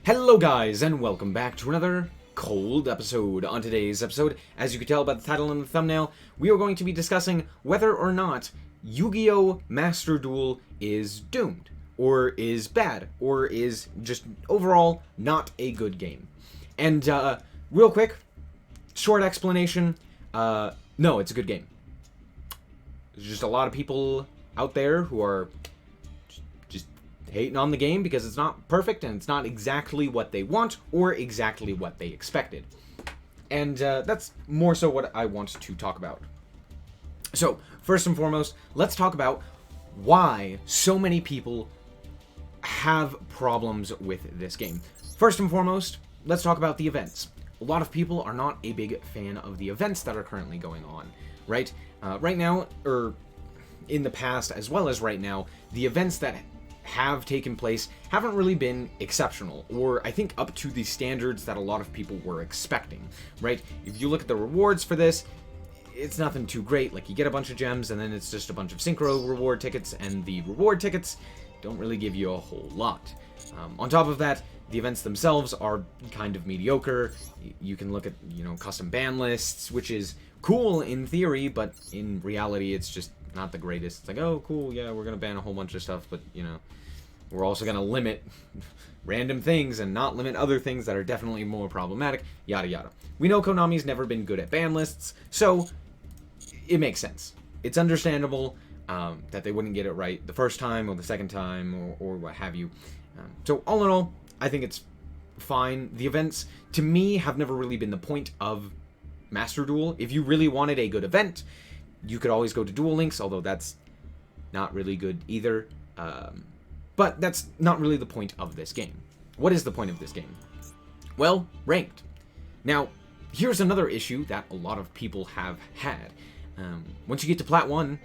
Hello guys, and welcome back to another cold episode. On today's episode, as you can tell by the title and the thumbnail, we are going to be discussing whether or not Yu-Gi-Oh! Master Duel is doomed, or is bad, or is just overall not a good game. And real quick, short explanation, no, it's a good game. There's just a lot of people out there who are just hating on the game because it's not perfect and it's not exactly what they want or exactly what they expected. And that's more so what I want to talk about. So, first and foremost, let's talk about why so many people have problems with this game. First and foremost, let's talk about the events. A lot of people are not a big fan of the events that are currently going on, right? Right now, or in the past as well as right now, the events that have taken place haven't really been exceptional, or I think up to the standards that a lot of people were expecting, right? If you look at the rewards for this, it's nothing too great. Like, you get a bunch of gems and then it's just a bunch of synchro reward tickets, and the reward tickets don't really give you a whole lot. On top of that, the events themselves are kind of mediocre. You can look at, custom ban lists, which is cool in theory, but in reality it's just not the greatest. It's like, oh cool, yeah, we're gonna ban a whole bunch of stuff, but we're also gonna limit random things and not limit other things that are definitely more problematic, yada yada. We know Konami's never been good at ban lists, so it makes sense. It's understandable that they wouldn't get it right the first time or the second time or what have you. So all in all, I think it's fine. The events, to me, have never really been the point of Master Duel. If you really wanted a good event, you could always go to Duel Links, although that's not really good either. But that's not really the point of this game. What is the point of this game? Well, ranked. Now, here's another issue that a lot of people have had. Once you get to Plat 1,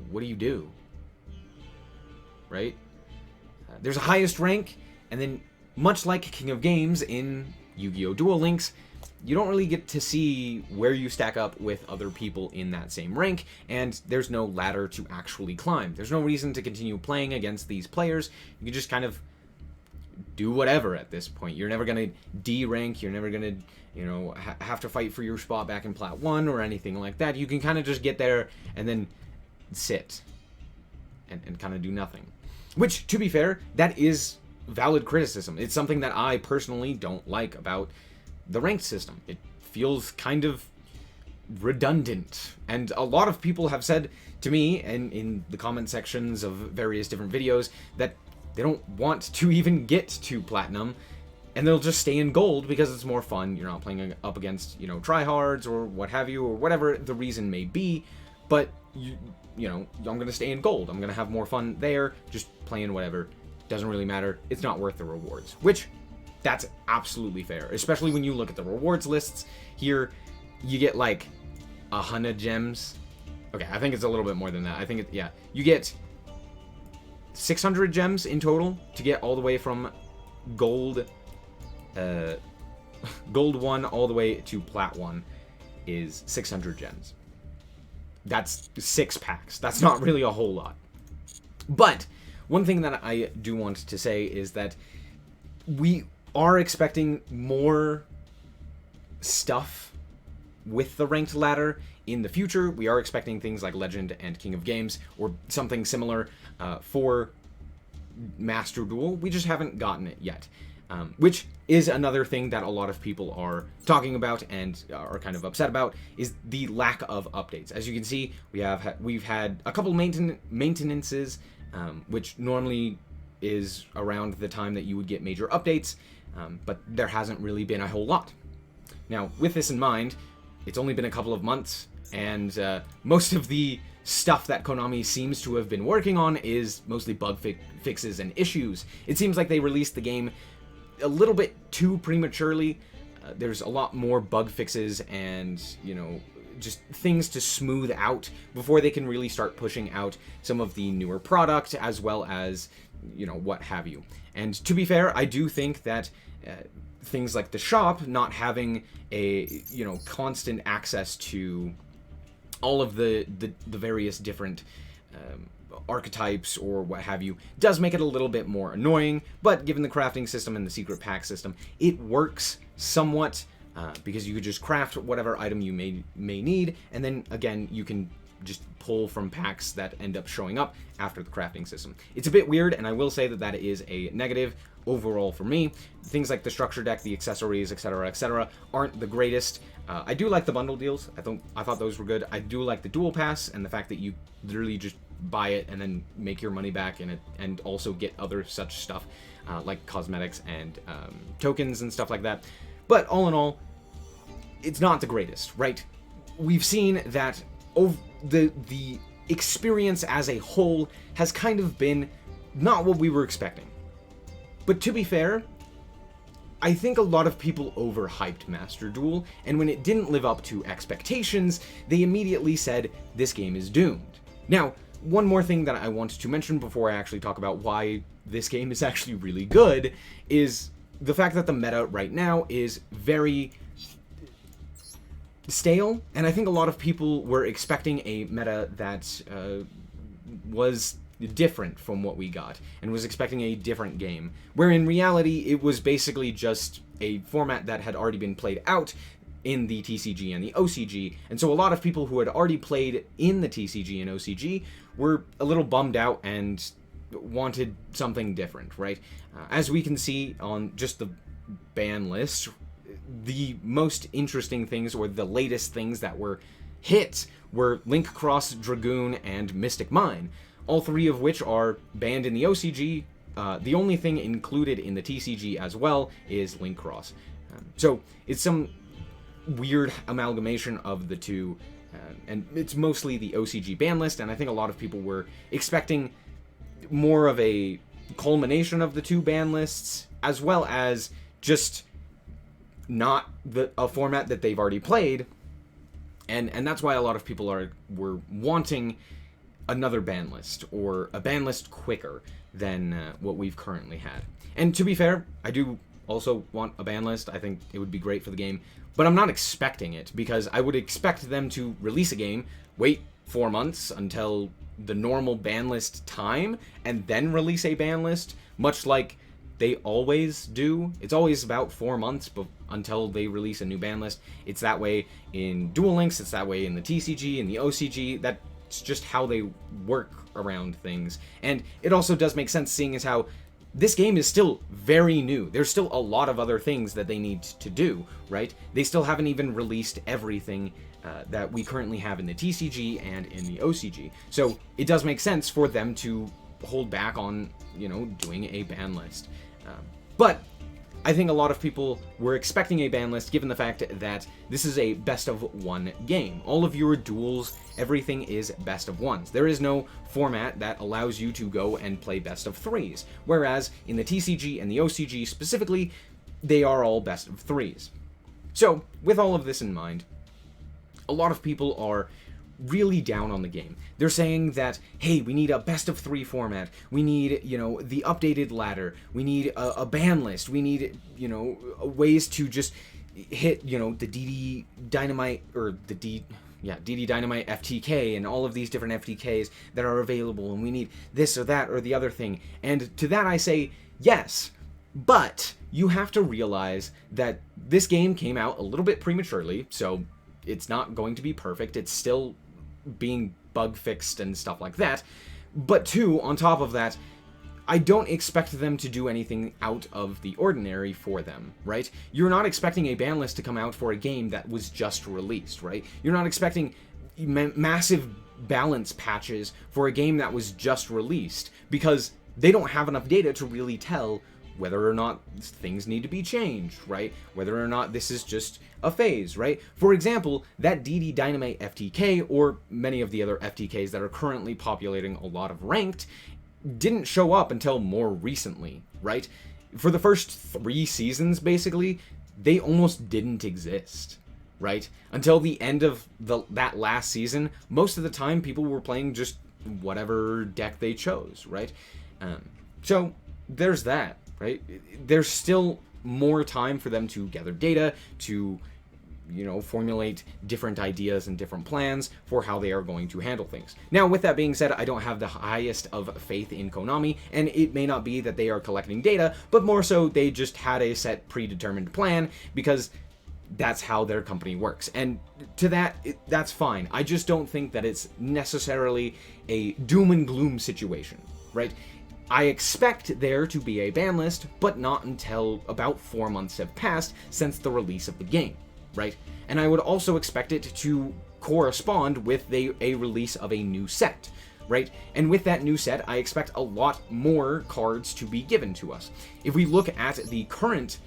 what do? Right? There's a highest rank, and then much like King of Games in Yu-Gi-Oh! Duel Links, you don't really get to see where you stack up with other people in that same rank, and there's no ladder to actually climb. There's no reason to continue playing against these players. You can just kind of do whatever at this point. You're never going to D-rank, you're never going to, have to fight for your spot back in Plat 1 or anything like that. You can kind of just get there and then sit and kind of do nothing. Which, to be fair, that is valid criticism. It's something that I personally don't like about the ranked system. It feels kind of redundant, and a lot of people have said to me, and in the comment sections of various different videos, that they don't want to even get to platinum, and they'll just stay in gold because it's more fun. You're not playing up against, tryhards or what have you, or whatever the reason may be, but I'm gonna stay in gold. I'm gonna have more fun there, just playing whatever. Doesn't really matter. It's not worth the rewards, which that's absolutely fair, especially when you look at the rewards lists. Here, you get like 100 gems. Okay, I think it's a little bit more than that. I think you get 600 gems in total to get all the way from gold, gold 1 all the way to plat 1 is 600 gems. That's 6 packs. That's not really a whole lot. But one thing that I do want to say is that we are expecting more stuff with the ranked ladder in the future. We are expecting things like Legend and King of Games, or something similar for Master Duel. We just haven't gotten it yet. Which is another thing that a lot of people are talking about and are kind of upset about, is the lack of updates. As you can see, we've had a couple maintenances, which normally is around the time that you would get major updates, but there hasn't really been a whole lot. Now, with this in mind, it's only been a couple of months, and most of the stuff that Konami seems to have been working on is mostly bug fixes and issues. It seems like they released the game a little bit too prematurely. There's a lot more bug fixes and, just things to smooth out before they can really start pushing out some of the newer product, as well as, what have you. And to be fair, I do think that things like the shop not having a, constant access to all of the various different archetypes or what have you does make it a little bit more annoying, but given the crafting system and the secret pack system, it works somewhat, because you could just craft whatever item you may need, and then again you can just pull from packs that end up showing up after the crafting system. It's a bit weird, and I will say that that is a negative overall for me. Things like the structure deck, the accessories, etc., aren't the greatest. I do like the bundle deals. I thought those were good. I do like the dual pass and the fact that you literally just buy it and then make your money back in it, and also get other such stuff like cosmetics and tokens and stuff like that. But all in all, it's not the greatest, right? We've seen that the experience as a whole has kind of been not what we were expecting. But to be fair, I think a lot of people overhyped Master Duel, and when it didn't live up to expectations, they immediately said, this game is doomed. Now, one more thing that I wanted to mention before I actually talk about why this game is actually really good is the fact that the meta right now is very stale, and I think a lot of people were expecting a meta that was different from what we got, and was expecting a different game, where in reality it was basically just a format that had already been played out in the TCG and the OCG, and so a lot of people who had already played in the TCG and OCG were a little bummed out and wanted something different, right? As we can see on just the ban list, the most interesting things, or the latest things that were hit, were Link Cross, Dragoon, and Mystic Mine, all three of which are banned in the OCG. The only thing included in the TCG as well is Link Cross. So it's some weird amalgamation of the two, and it's mostly the OCG ban list, and I think a lot of people were expecting more of a culmination of the two ban lists, as well as just not a format that they've already played, and that's why a lot of people were wanting another ban list, or a ban list quicker than what we've currently had. And to be fair, I do also want a ban list. I think it would be great for the game, but I'm not expecting it, because I would expect them to release a game, wait 4 months until the normal ban list time, and then release a ban list, much like they always do. It's always about 4 months until they release a new ban list. It's that way in Duel Links, it's that way in the TCG, and the OCG. That's just how they work around things. And it also does make sense, seeing as how this game is still very new. There's still a lot of other things that they need to do, right? They still haven't even released everything that we currently have in the TCG and in the OCG. So it does make sense for them to hold back on, doing a ban list. But I think a lot of people were expecting a ban list, given the fact that this is a best of one game. All of your duels, everything is best of ones. There is no format that allows you to go and play best of threes, whereas in the TCG and the OCG specifically, they are all best of threes. So, with all of this in mind, a lot of people are really down on the game. They're saying that, hey, we need a best of three format, we need, the updated ladder, we need a ban list, we need, ways to just hit, the DD Dynamite, or the DD Dynamite FTK, and all of these different FTKs that are available, and we need this or that or the other thing. And to that I say, yes, but you have to realize that this game came out a little bit prematurely, so it's not going to be perfect. It's still being bug fixed and stuff like that. But two, on top of that, I don't expect them to do anything out of the ordinary for them, right? You're not expecting a ban list to come out for a game that was just released, right? You're not expecting massive balance patches for a game that was just released, because they don't have enough data to really tell whether or not things need to be changed, right? Whether or not this is just a phase, right? For example, that DD Dynamite FTK, or many of the other FTKs that are currently populating a lot of ranked, didn't show up until more recently, right? For the first 3 seasons, basically, they almost didn't exist, right? Until the end of that last season, most of the time people were playing just whatever deck they chose, right? So there's that. Right? There's still more time for them to gather data, to formulate different ideas and different plans for how they are going to handle things. Now, with that being said, I don't have the highest of faith in Konami, and it may not be that they are collecting data, but more so they just had a set predetermined plan, because that's how their company works. And to that, that's fine. I just don't think that it's necessarily a doom and gloom situation, right? I expect there to be a ban list, but not until about 4 months have passed since the release of the game, right? And I would also expect it to correspond with a release of a new set, right? And with that new set, I expect a lot more cards to be given to us. If we look at the current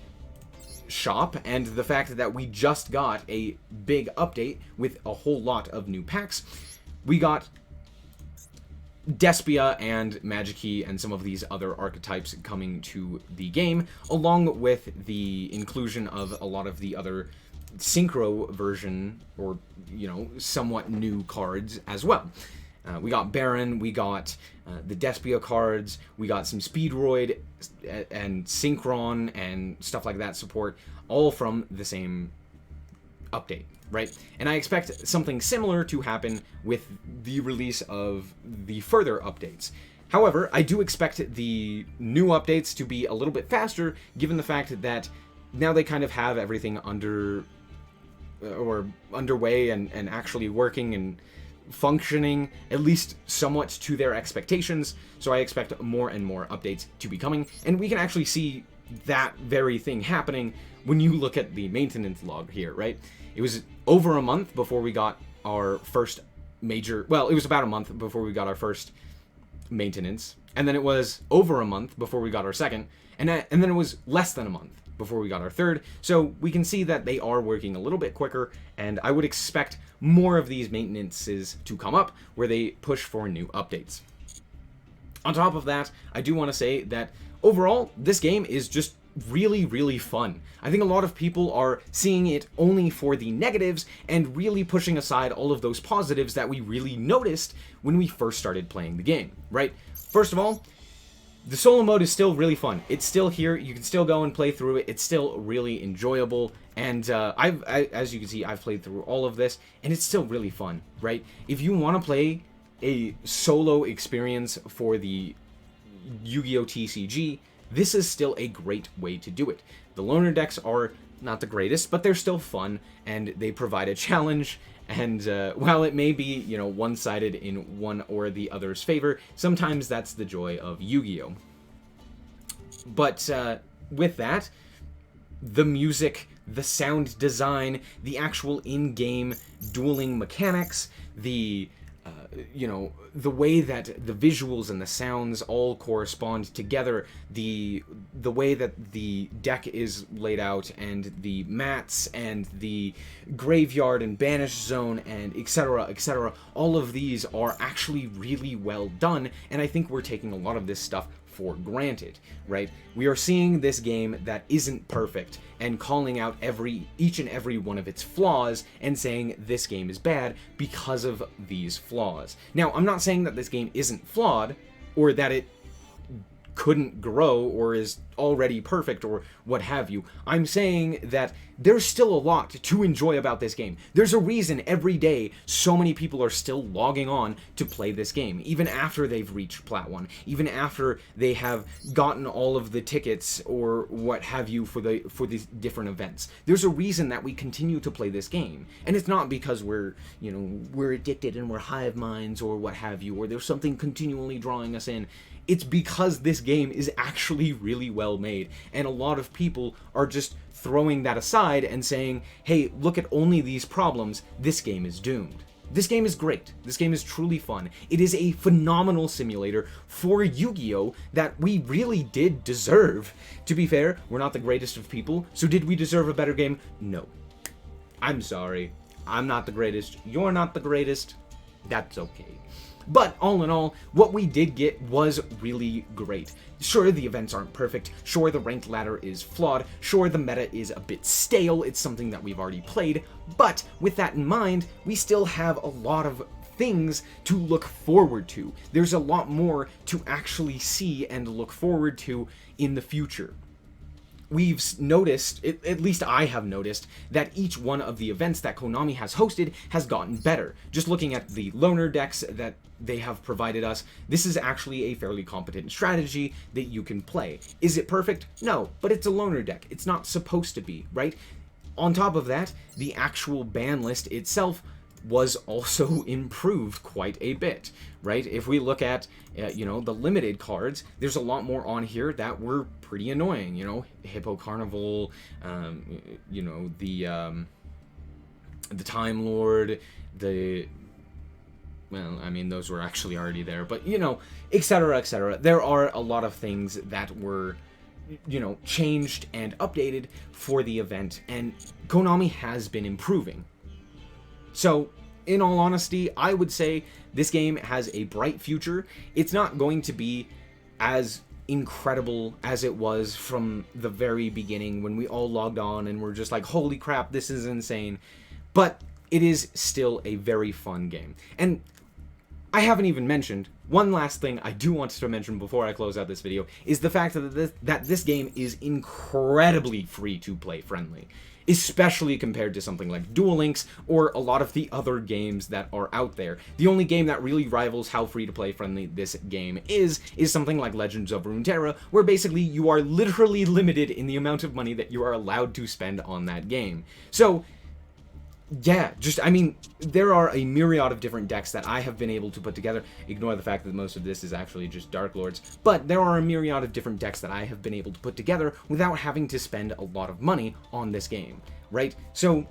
shop and the fact that we just got a big update with a whole lot of new packs, we got Despia and Magikey and some of these other archetypes coming to the game, along with the inclusion of a lot of the other synchro version, or, somewhat new cards as well. We got Baron, we got the Despia cards, we got some Speedroid and Synchron and stuff like that support, all from the same update, right? And I expect something similar to happen with the release of the further updates. However, I do expect the new updates to be a little bit faster, given the fact that now they kind of have everything underway and actually working and functioning at least somewhat to their expectations. So I expect more and more updates to be coming, and we can actually see that very thing happening when you look at the maintenance log here, right? It was over a month before we got our first major, well, it was about a month before we got our first maintenance, and then it was over a month before we got our second, and then it was less than a month before we got our third. So we can see that they are working a little bit quicker, and I would expect more of these maintenances to come up where they push for new updates. On top of that, I do want to say that overall, this game is just really, really fun. I think a lot of people are seeing it only for the negatives and really pushing aside all of those positives that we really noticed when we first started playing the game, right? First of all, the solo mode is still really fun. It's still here. You can still go and play through it. It's still really enjoyable. And as you can see, I've played through all of this, and it's still really fun, right? If you want to play a solo experience for the Yu-Gi-Oh! TCG, this is still a great way to do it. The loner decks are not the greatest, but they're still fun, and they provide a challenge. And while it may be, one-sided in one or the other's favor, sometimes that's the joy of Yu-Gi-Oh! But with that, the music, the sound design, the actual in-game dueling mechanics, the way that the visuals and the sounds all correspond together, the way that the deck is laid out, and the mats, and the graveyard and banish zone, and etc., all of these are actually really well done, and I think we're taking a lot of this stuff for granted, right? We are seeing this game that isn't perfect and calling out each and every one of its flaws and saying this game is bad because of these flaws. Now, I'm not saying that this game isn't flawed or that it couldn't grow or is already perfect or what have you. I'm saying that there's still a lot to enjoy about this game. There's a reason every day so many people are still logging on to play this game, even after they've reached Plat 1, even after they have gotten all of the tickets or what have you for these different events. There's a reason that we continue to play this game, and it's not because we're addicted and we're hive minds or what have you, or there's something continually drawing us in. It's because this game is actually really well made, and a lot of people are just throwing that aside and saying, hey, look at only these problems, this game is doomed. This game is great. This game is truly fun. It is a phenomenal simulator for Yu-Gi-Oh! That we really did deserve. To be fair, we're not the greatest of people, so did we deserve a better game? No. I'm sorry. I'm not the greatest. You're not the greatest. That's okay. But all in all, what we did get was really great. Sure, the events aren't perfect. Sure, the ranked ladder is flawed. Sure, the meta is a bit stale. It's something that we've already played. But with that in mind, we still have a lot of things to look forward to. There's a lot more to actually see and look forward to in the future. we've noticed, at least I have noticed, that each one of the events that Konami has hosted has gotten better. Just looking at the loner decks that they have provided us, this is actually a fairly competent strategy that you can play. Is it perfect? No, but it's a loner deck. It's not supposed to be, right? On top of that, the actual ban list itself was also improved quite a bit, right? If we look at, you know, the limited cards, there's a lot more on here that were pretty annoying, you know, Hippo Carnival, you know, the Time Lord, well, I mean, those were actually already there, but, you know, etc., etc. There are a lot of things that were, you know, changed and updated for the event, and Konami has been improving. So, in all honesty, I would say this game has a bright future. It's not going to be as incredible as it was from the very beginning when we all logged on and were just like, holy crap, this is insane. But it is still a very fun game. And I haven't even mentioned, one last thing I do want to mention before I close out this video, is the fact that this game is incredibly free-to-play friendly. Especially compared to something like Duel Links or a lot of the other games that are out there. The only game that really rivals how free-to-play friendly this game is something like Legends of Runeterra, where basically you are literally limited in the amount of money that you are allowed to spend on that game. So, yeah, just, I mean, there are a myriad of different decks that I have been able to put together. Ignore the fact that most of this is actually just Dark Lords. But there are a myriad of different decks that I have been able to put together without having to spend a lot of money on this game, right? So,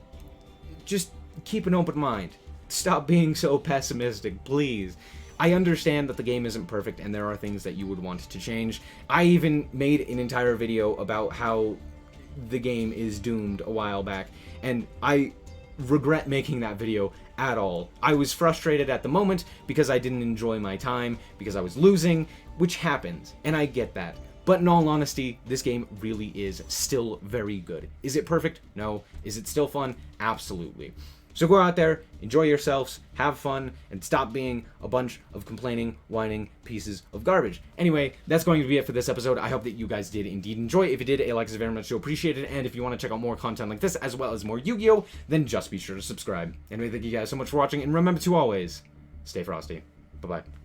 just keep an open mind. Stop being so pessimistic, please. I understand that the game isn't perfect and there are things that you would want to change. I even made an entire video about how the game is doomed a while back, and I regret making that video at all. I was frustrated at the moment because I didn't enjoy my time, because I was losing, which happens, and I get that. But in all honesty, this game really is still very good. Is it perfect? No. Is it still fun? Absolutely. So go out there, enjoy yourselves, have fun, and stop being a bunch of complaining, whining pieces of garbage. Anyway, that's going to be it for this episode. I hope that you guys did indeed enjoy. If you did, a like is very much appreciated, and if you want to check out more content like this, as well as more Yu-Gi-Oh!, then just be sure to subscribe. Anyway, thank you guys so much for watching, and remember to always stay frosty. Bye-bye.